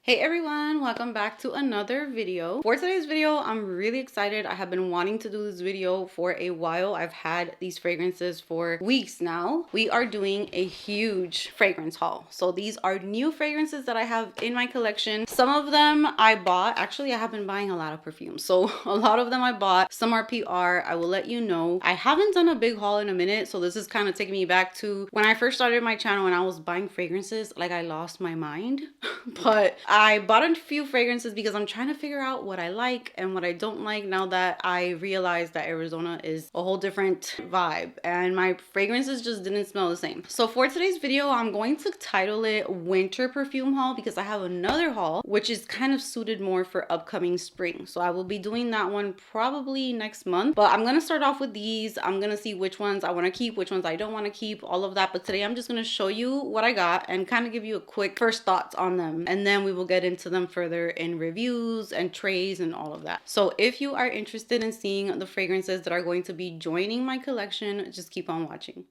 Hey everyone, welcome back to another video. For today's video, I'm really excited. I have been wanting to do this video for a while. I've had these fragrances for weeks now. We are doing a huge fragrance haul. So these are new fragrances that I have in my collection. Some of them I bought. Actually, I have been buying a lot of perfumes. So a lot of them I bought. Some are PR. I will let you know. I haven't done a big haul in a minute. So this is kind of taking me back to when I first started my channel and I was buying fragrances. Like I lost my mind. But I bought a few fragrances because I'm trying to figure out what I like and what I don't like now that I realized that Arizona is a whole different vibe and my fragrances just didn't smell the same. So for today's video, I'm going to title it Winter Perfume Haul because I have another haul which is kind of suited more for upcoming spring. So I will be doing that one probably next month, but I'm going to start off with these. I'm going to see which ones I want to keep, which ones I don't want to keep, all of that. But today I'm just going to show you what I got and kind of give you a quick first thoughts on them. And then we will get into them further in reviews and trays and all of that. So if you are interested in seeing the fragrances that are going to be joining my collection, just keep on watching.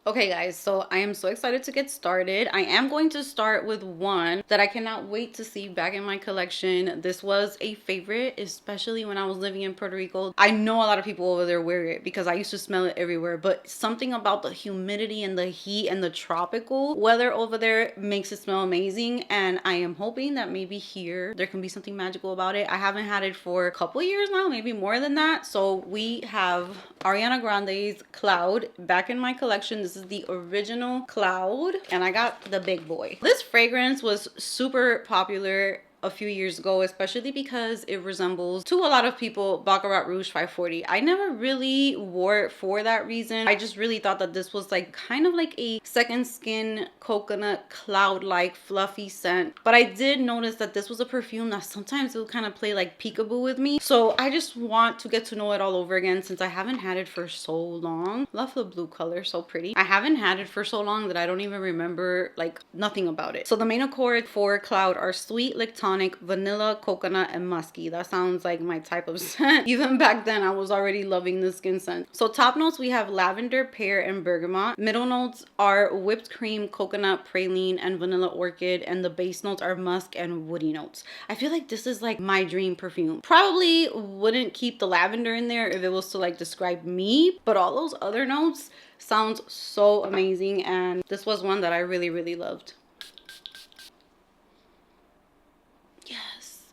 Okay guys, so I am so excited to get started. I am going to start with one that I cannot wait to see back in my collection. This was a favorite, especially when I was living in Puerto Rico. I know a lot of people over there wear it because I used to smell it everywhere, but something about the humidity and the heat and the tropical weather over there makes it smell amazing. And I am hoping that maybe here there can be something magical about it. I haven't had it for a couple years now, maybe more than that. So we have Ariana Grande's Cloud back in my collection. This is the original Cloud and I got the big boy. This fragrance was super popular a few years ago, especially because it resembles to a lot of people Baccarat Rouge 540. I never really wore it for that reason. I just really thought that this was like kind of like a second skin coconut cloud-like fluffy scent. But I did notice that this was a perfume that sometimes it would kind of play like peekaboo with me. So I just want to get to know it all over again since I haven't had it for so long. Love the blue color, so pretty. I haven't had it for so long that I don't even remember like nothing about it. So the main accord for Cloud are sweet lactonic, vanilla, coconut, and musky. That sounds like my type of scent. Even back then, I was already loving the skin scent. So top notes, we have lavender, pear, and bergamot. Middle notes are whipped cream, coconut, praline, and vanilla orchid. And the base notes are musk and woody notes. I feel like this is like my dream perfume. Probably wouldn't keep the lavender in there if it was to like describe me, but all those other notes sounds so amazing. And this was one that I really, really loved.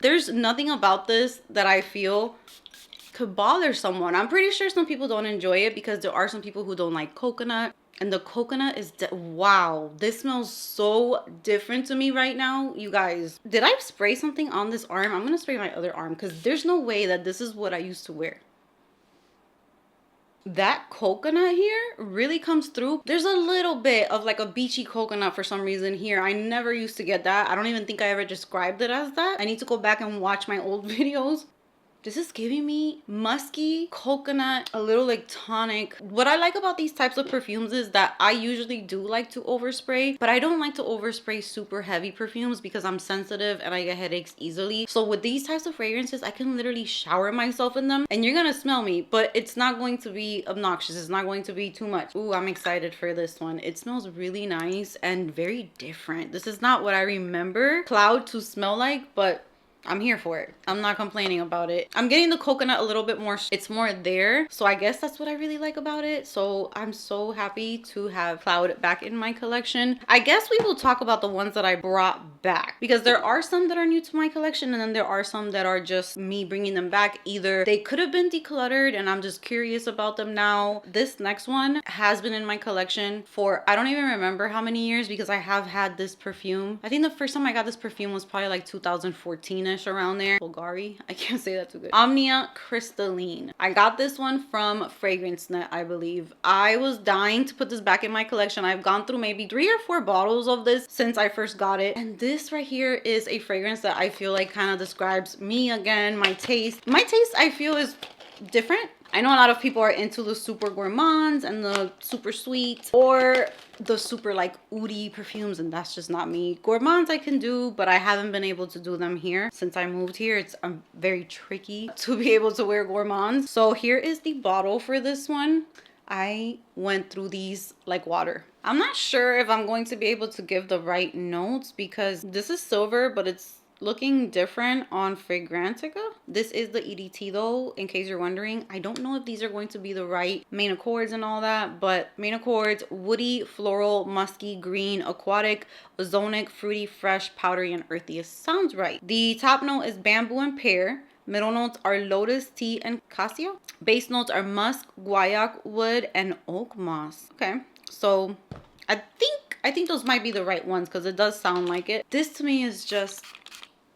There's nothing about this that I feel could bother someone. I'm pretty sure some people don't enjoy it because there are some people who don't like coconut. And the coconut is, wow, this smells so different to me right now. You guys, did I spray something on this arm? I'm going to spray my other arm because there's no way that this is what I used to wear. That coconut here really comes through. There's a little bit of like a beachy coconut for some reason here. I never used to get that. I don't even think I ever described it as that. I need to go back and watch my old videos. This is giving me musky coconut, a little like tonic. What I like about these types of perfumes is that I usually do like to overspray, but I don't like to overspray super heavy perfumes because I'm sensitive and I get headaches easily. So with these types of fragrances, I can literally shower myself in them and you're gonna smell me, but it's not going to be obnoxious. It's not going to be too much. Ooh, I'm excited for this one. It smells really nice and very different. This is not what I remember Cloud to smell like, but I'm here for it. I'm not complaining about it. I'm getting the coconut a little bit more. It's more there. So I guess that's what I really like about it. So I'm so happy to have Cloud back in my collection. I guess we will talk about the ones that I brought back because there are some that are new to my collection and then there are some that are just me bringing them back. Either they could have been decluttered and I'm just curious about them now. This next one has been in my collection for I don't even remember how many years because I have had this perfume. I think the first time I got this perfume was probably like 2014 around there. Bulgari, I can't say that too good. Omnia Crystalline. I got this one from Fragrance Net, I believe. I was dying to put this back in my collection. I've gone through maybe 3 or 4 bottles of this since I first got it. And this right here is a fragrance that I feel like kind of describes me again, my taste. My taste, I feel, is different. I know a lot of people are into the super gourmands and the super sweet or the super like oudi perfumes, and that's just not me. Gourmands I can do, but I haven't been able to do them here since I moved here. It's very tricky to be able to wear gourmands. So here is the bottle for this one. I went through these like water. I'm not sure if I'm going to be able to give the right notes because this is silver, but it's looking different on Fragrantica. This is the EDT though, in case you're wondering. I don't know if these are going to be the right main accords and all that, but main accords: woody, floral, musky, green, aquatic, ozonic, fruity, fresh, powdery, and earthy. It sounds right. The top note is bamboo and pear. Middle notes are lotus, tea, and cassia. Base notes are musk, guaiac wood, and oak moss. Okay, so I think those might be the right ones because it does sound like it. This to me is just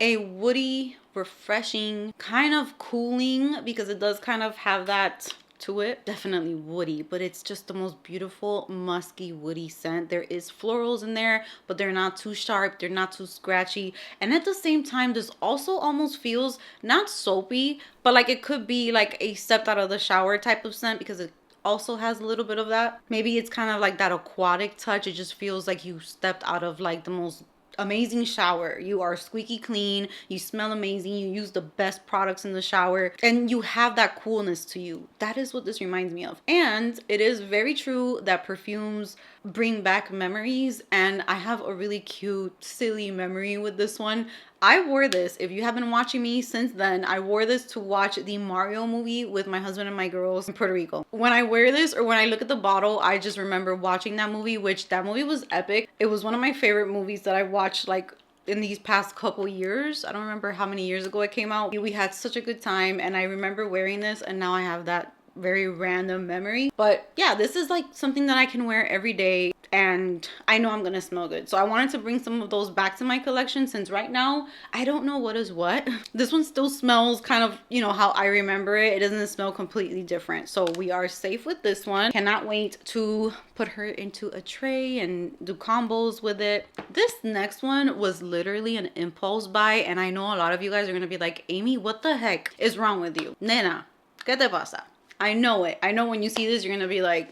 a woody, refreshing, kind of cooling, because it does kind of have that to it. Definitely woody, but it's just the most beautiful musky woody scent. There is florals in there, but they're not too sharp, they're not too scratchy, and at the same time this also almost feels not soapy, but like it could be like a stepped out of the shower type of scent, because it also has a little bit of that. Maybe it's kind of like that aquatic touch. It just feels like you stepped out of like the most amazing shower. You are squeaky clean, you smell amazing, you use the best products in the shower, and you have that coolness to you. That is what this reminds me of. And it is very true that perfumes bring back memories, and I have a really cute, silly memory with this one. I wore this, if you have been watching me since then, I wore this to watch the Mario movie with my husband and my girls in Puerto Rico. When I wear this, or when I look at the bottle, I just remember watching that movie, which that movie was epic. It was one of my favorite movies that I watched like in these past couple years. I don't remember how many years ago it came out. We had such a good time, and I remember wearing this, and now I have that very random memory. But yeah, this is like something that I can wear every day, and I know I'm gonna smell good. So I wanted to bring some of those back to my collection, since right now I don't know what is what. This one still smells kind of, you know, how I remember it. It doesn't smell completely different, so we are safe with this one. Cannot wait to put her into a tray and do combos with it. This next one was literally an impulse buy, and I know a lot of you guys are gonna be like, Amy, what the heck is wrong with you? Nena, ¿qué te pasa? I know it. I know when you see this, you're gonna be like,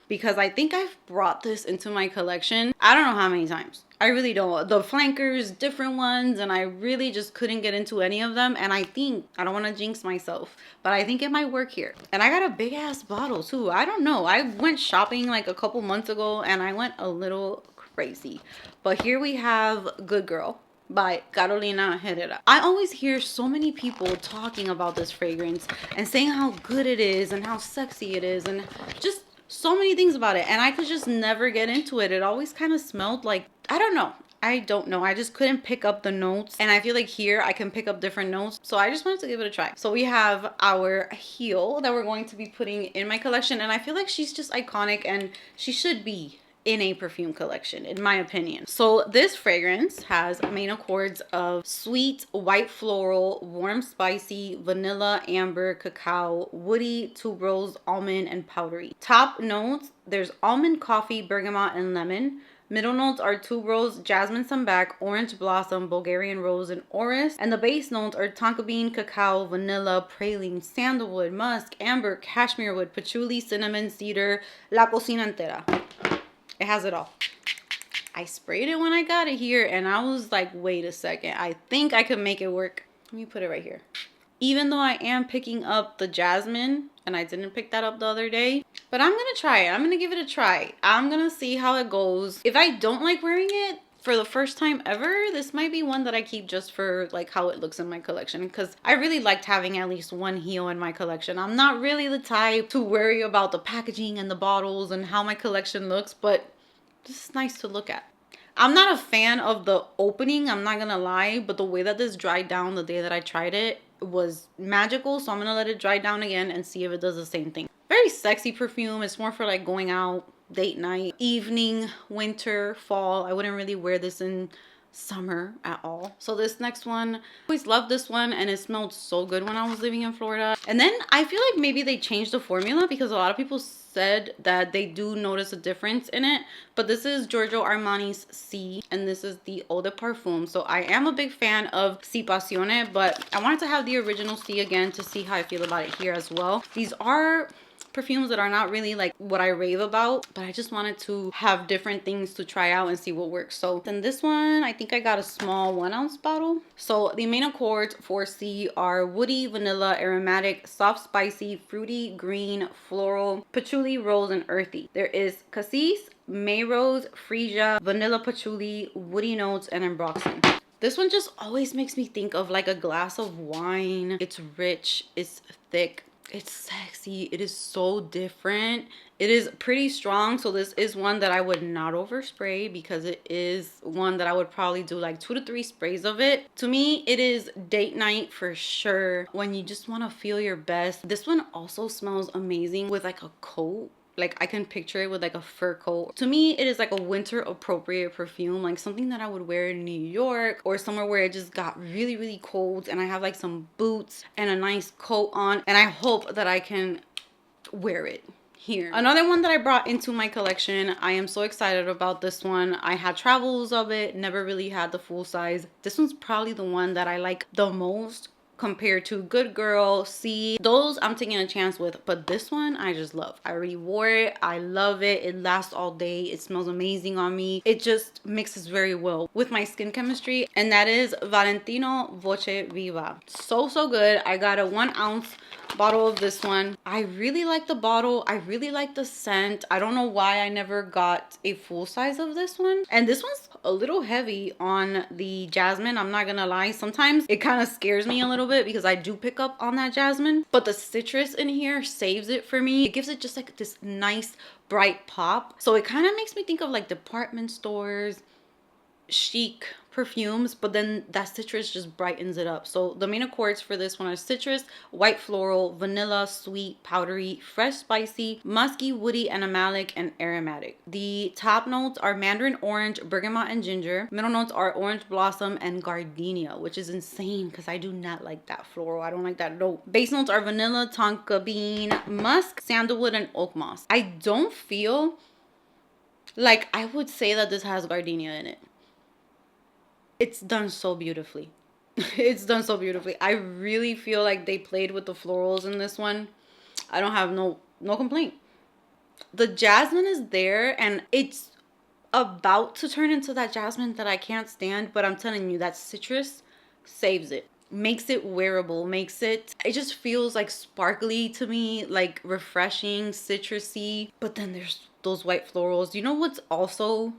because I think I've brought this into my collection, I don't know how many times. I really don't. The flankers, different ones, and I really just couldn't get into any of them. And I think, I don't want to jinx myself, but I think it might work here. And I got a big ass bottle too. I don't know. I went shopping like a couple months ago and I went a little crazy. But here we have Good Girl by Carolina Herrera. I always hear so many people talking about this fragrance and saying how good it is and how sexy it is and just so many things about it, and I could just never get into it. It always kind of smelled like, I don't know. I just couldn't pick up the notes, and I feel like here I can pick up different notes, so I just wanted to give it a try. So we have our heel that we're going to be putting in my collection, and I feel like she's just iconic, and she should be in a perfume collection, in my opinion. So this fragrance has main accords of sweet, white floral, warm spicy, vanilla, amber, cacao, woody, tuberose, almond, and powdery. Top notes, there's almond, coffee, bergamot, and lemon. Middle notes are tuberose, jasmine sambac, orange blossom, Bulgarian rose, and orris. And the base notes are tonka bean, cacao, vanilla, praline, sandalwood, musk, amber, cashmere wood, patchouli, cinnamon, cedar, la cocina entera. It has it all. I sprayed it when I got it here, and I was like, wait a second. I think I could make it work. Let me put it right here. Even though I am picking up the jasmine, and I didn't pick that up the other day, but I'm going to try it. I'm going to give it a try. I'm going to see how it goes. If I don't like wearing it for the first time ever, this might be one that I keep just for like how it looks in my collection, because I really liked having at least one heel in my collection. I'm not really the type to worry about the packaging and the bottles and how my collection looks, but this is nice to look at. I'm not a fan of the opening, I'm not gonna lie, but the way that this dried down the day that I tried it was magical, so I'm gonna let it dry down again and see if it does the same thing. Very sexy perfume. It's more for like going out, date night, evening, winter, fall. I wouldn't really wear this in summer at all. So this next one, I always loved this one, and it smelled so good when I was living in Florida. And then I feel like maybe they changed the formula, because a lot of people said that they do notice a difference in it. But this is Giorgio Armani's Si, and this is the Eau de Perfume. So I am a big fan of Si Passione, but I wanted to have the original Si again to see how I feel about it here as well. These are perfumes that are not really like what I rave about, but I just wanted to have different things to try out and see what works. So then this one, I think I got a small 1-ounce bottle. So the main accords for C are woody, vanilla, aromatic, soft, spicy, fruity, green, floral, patchouli, rose, and earthy. There is cassis, May rose, freesia, vanilla patchouli, woody notes, and ambroxan. This one just always makes me think of like a glass of wine. It's rich, it's thick, it's sexy, it is so different. It is pretty strong, so this is one that I would not overspray because it is one that I would probably do like 2 to 3 sprays of it. To me, it is date night for sure when you just want to feel your best. This one also smells amazing with like a coat. Like I can picture it with like a fur coat. To me, it is like a winter appropriate perfume, like something that I would wear in New York or somewhere where it just got really, really cold and I have like some boots and a nice coat on, and I hope that I can wear it here. Another one that I brought into my collection, I am so excited about this one. I had travels of it, never really had the full size. This one's probably the one that I like the most compared to Good Girl, C. Those I'm taking a chance with, but this one I just love. I already wore it. I love it. It lasts all day. It smells amazing on me. It just mixes very well with my skin chemistry, and that is Valentino Voce Viva. So good. I got a 1-ounce bottle of this one. I really like the bottle. I really like the scent. I don't know why I never got a full size of this one, and this one's a little heavy on the jasmine. I'm not gonna lie, sometimes it kind of scares me a little bit because I do pick up on that jasmine, but the citrus in here saves it for me. It gives it just like this nice bright pop, so it kind of makes me think of like department stores, chic perfumes, but then that citrus just brightens it up. So the main accords for this one are citrus, white floral, vanilla, sweet, powdery, fresh, spicy, musky, woody, animalic, and aromatic. The top notes are mandarin orange, bergamot, and ginger. Middle notes are orange blossom and gardenia, which is insane because I do not like that floral. I don't like that note. Base notes are vanilla, tonka bean, musk, sandalwood, and oak moss. I don't feel like I would say that this has gardenia in it. It's done so beautifully. It's done so beautifully. I really feel like they played with the florals in this one. I don't have no complaint. The jasmine is there, and it's about to turn into that jasmine that I can't stand, but I'm telling you, that citrus saves it. Makes it wearable, it just feels like sparkly to me, like refreshing, citrusy. But then there's those white florals. You know what's also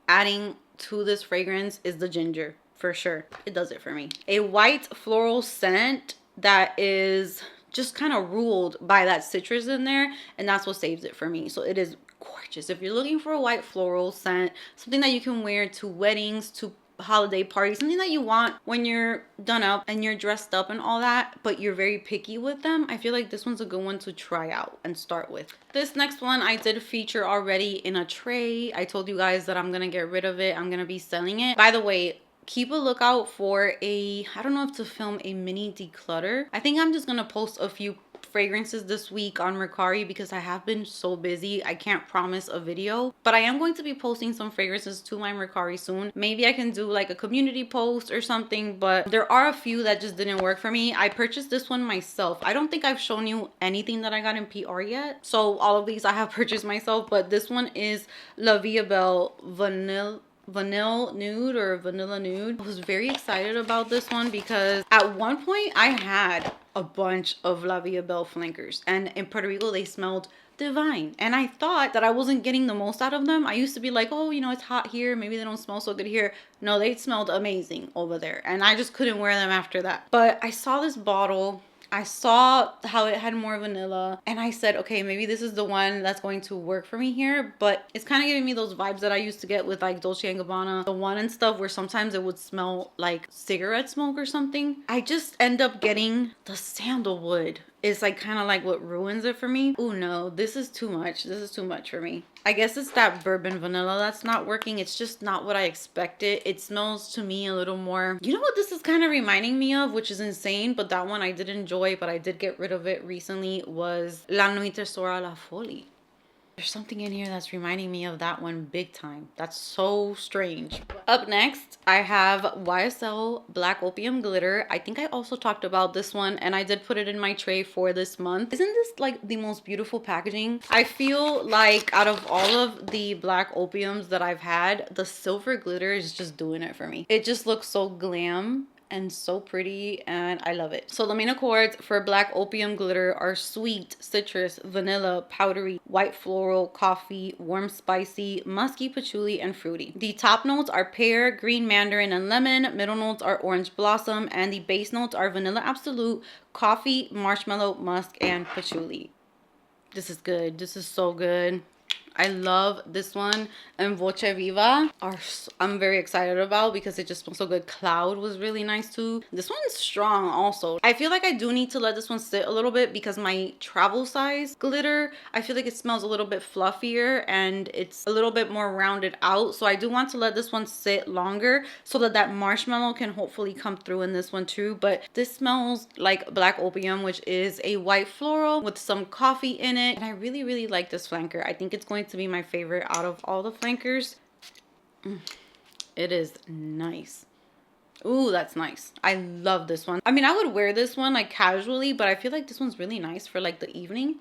adding to this fragrance is the ginger, for sure. It does it for me. A white floral scent that is just kind of ruled by that citrus in there, and that's what saves it for me. So it is gorgeous. If you're looking for a white floral scent, something that you can wear to weddings, to holiday parties, something that you want when you're done up and you're dressed up and all that, but you're very picky with them, I feel like this one's a good one to try out and start with. This next one I did feature already in a tray. I told you guys that I'm gonna get rid of it. I'm gonna be selling it. By the way, keep a lookout for I don't know if to film a mini declutter. I think I'm just gonna post a few fragrances this week on Mercari because I have been so busy. I can't promise a video, but I am going to be posting some fragrances to my Mercari soon. Maybe I can do like a community post or something, but there are a few that just didn't work for me. I purchased this one myself. I don't think I've shown you anything that I got in PR yet, so all of these I have purchased myself, but this one is La Vie Belle Vanilla Nude or Vanilla Nude. I was very excited about this one because at one point I had a bunch of La Vie Belle flankers, and in Puerto Rico they smelled divine, and I thought that I wasn't getting the most out of them. I used to be like, oh, you know, it's hot here, maybe they don't smell so good here. No, they smelled amazing over there, and I just couldn't wear them after that. But I saw this bottle, I saw how it had more vanilla, and I said, okay, maybe this is the one that's going to work for me here. But it's kind of giving me those vibes that I used to get with like Dolce & Gabbana, the one and stuff, where sometimes it would smell like cigarette smoke or something. I just end up getting the sandalwood. It's like kind of like what ruins it for me. Oh no, this is too much. This is too much for me. I guess it's that bourbon vanilla that's not working. It's just not what I expected. It smells to me a little more, you know what this is kind of reminding me of, which is insane, but that one I did enjoy, but I did get rid of it recently, was La Nuit Sera la Folie. There's something in here that's reminding me of that one big time. That's so strange. Up next, I have YSL Black Opium Glitter. I think I also talked about this one and I did put it in my tray for this month. Isn't this like the most beautiful packaging? I feel like out of all of the Black Opiums that I've had, the silver glitter is just doing it for me. It just looks so glam and so pretty, and I love it. So the main accords for Black Opium Glitter are sweet, citrus, vanilla, powdery, white floral, coffee, warm spicy, musky, patchouli, and fruity. The top notes are pear, green mandarin, and lemon. Middle notes are orange blossom, and the base notes are vanilla absolute, coffee, marshmallow, musk, and patchouli. This is good. This is so good. I love this one, and Voce Viva I'm very excited about because it just smells so good. Cloud was really nice too. This one's strong also. I feel like I do need to let this one sit a little bit because my travel size glitter, I feel like it smells a little bit fluffier and it's a little bit more rounded out. So I do want to let this one sit longer so that that marshmallow can hopefully come through in this one too. But this smells like Black Opium, which is a white floral with some coffee in it. And I really, really like this flanker. I think it's going to be my favorite out of all the flankers. It is nice. Ooh, that's nice. I love this one. I mean, I would wear this one like casually, but I feel like this one's really nice for like the evening.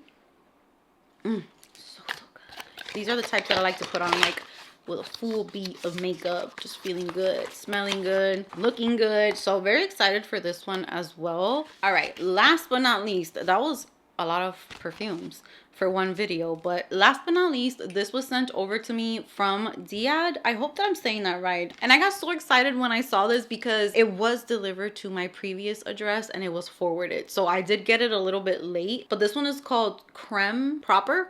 So good. These are the types that I like to put on like with a full beat of makeup, just feeling good, smelling good, looking good. So very excited for this one as well. All right, last but not least, that was a lot of perfumes for one video, but last but not least, this was sent over to me from Diad. I hope that I'm saying that right. And I got so excited when I saw this because it was delivered to my previous address and it was forwarded. So I did get it a little bit late, but this one is called Creme Proper,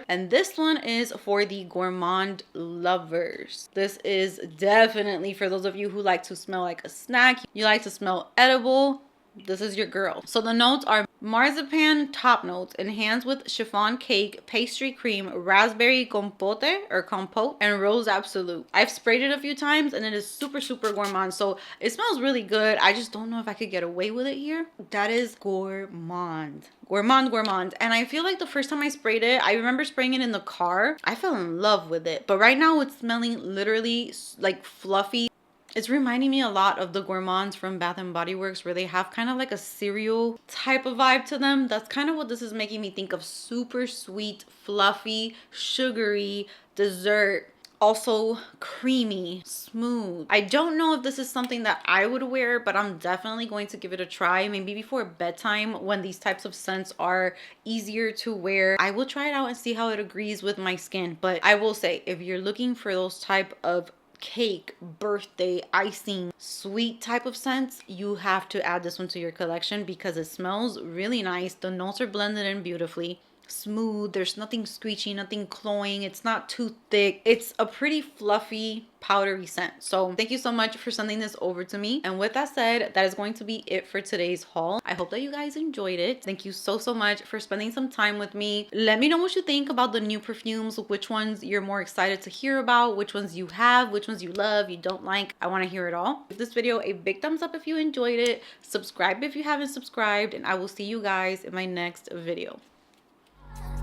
and this one is for the gourmand lovers. This is definitely for those of you who like to smell like a snack, you like to smell edible. This is your girl. So the notes are marzipan top notes, enhanced with chiffon cake, pastry cream, raspberry compote or compote, and rose absolute. I've sprayed it a few times and it is super, super gourmand. So it smells really good. I just don't know if I could get away with it here. That is gourmand. Gourmand. And I feel like the first time I sprayed it, I remember spraying it in the car. I fell in love with it. But right now it's smelling literally like fluffy. It's reminding me a lot of the gourmands from Bath and Body Works where they have kind of like a cereal type of vibe to them. That's kind of what this is making me think of. Super sweet, fluffy, sugary, dessert. Also creamy, smooth. I don't know if this is something that I would wear, but I'm definitely going to give it a try. Maybe before bedtime when these types of scents are easier to wear. I will try it out and see how it agrees with my skin. But I will say, if you're looking for those type of cake, birthday, icing, sweet type of scents, you have to add this one to your collection because it smells really nice. The notes are blended in beautifully. Smooth, there's nothing screechy, nothing cloying, it's not too thick. It's a pretty fluffy, powdery scent. So thank you so much for sending this over to me. And with that said, that is going to be it for today's haul. I hope that you guys enjoyed it. Thank you so much for spending some time with me. Let me know what you think about the new perfumes, which ones you're more excited to hear about, which ones you have, which ones you love, you don't like. I want to hear it all. Give this video a big thumbs up if you enjoyed it. Subscribe if you haven't subscribed, and I will see you guys in my next video.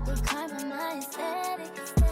They climb on my aesthetic.